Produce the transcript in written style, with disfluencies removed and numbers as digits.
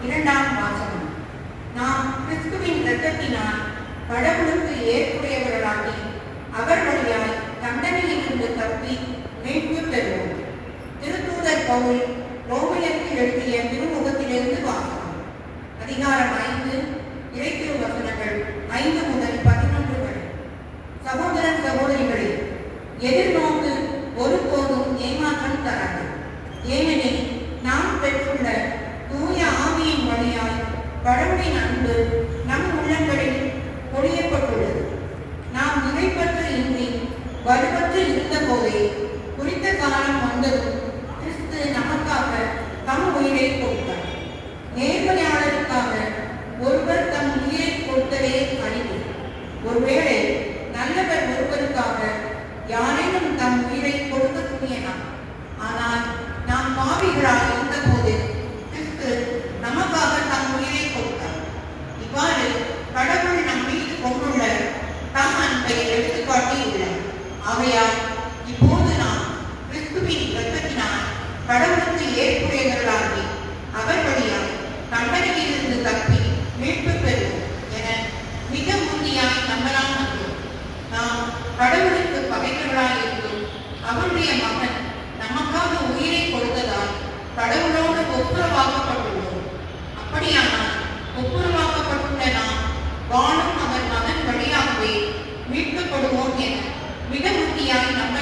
இரண்டாம் வாசகம். நாம் கிறிஸ்துவின் இரத்தத்தினால் கடவுளுக்கு ஏற்புடையவர்களாகி அவர் வழியாய் தண்டனையிலிருந்து தப்பி மீட்பு பெறுவோம். திருத்தூதர் பவுல் ரோமியருக்கு எழுதிய திருமுகத்திலிருந்து வாசகம். அதிகாரம் 5, இறைத்திரு வசனங்கள் 5 முதல் 11 வரை. சகோதர சகோதரிகளே, எதிர்நோக்கு ஒருபோதும் ஏமாற்றம் தராது. ஏனெனில் நாம் பெற்றுள்ள தூய ஆவியின் வழியாய் கடவுளின் அன்பு நம் உள்ளங்களில் பொழியப்பட்டுள்ளது. நாம் இறைப்பற்று இன்றி வலுவற்று இருந்த போதே குறித்த காலம் வந்ததும் கிறிஸ்து நமக்காக தம் உயிரை கொடுத்தார். நேர்மையாளருக்காக ஒருவர் தம் உயிரை கொடுத்தலே அழிவு. ஒருவேளை நல்லவர் ஒருவருக்காக யாரேனும் தம் உயிரை கொடுக்க துணியலாம். ஆனால் நாம் பாவிகளாக இருந்த போது கிறிஸ்து நமக்காக தம் உயிரை கொடுத்தார். இவ்வாறு கடவுள் நம் மீது கொண்டுள்ள தம் அன்பை எடுத்துக்காட்டியுள்ளார். ஆகையால் இப்போது நாம் கிறிஸ்துவின் இரத்தத்தினால் கடவுளுக்கு ஏற்புடையவர்களாகி அவர் வழியாய் தண்டனையிலிருந்து தப்பி மீட்பு பெறுவோம் என மிக உறுதியாய் நம்பலாம். நாம் கடவுளுக்கு பகைவர்களாய் இருந்தும் அவருடைய மகன் நமக்காக உயிரை கொடுத்ததால் கடவுளோடு ஒப்புரவாக்கப்பட்டுள்ளோம். அப்படியானால் ஒப்புரவாக்கப்பட்டுள்ள நாம் வாழும் அவர் மகன் வழியாகவே மீட்கப்படுவோம் என மிக உறுதியாய் நம்ப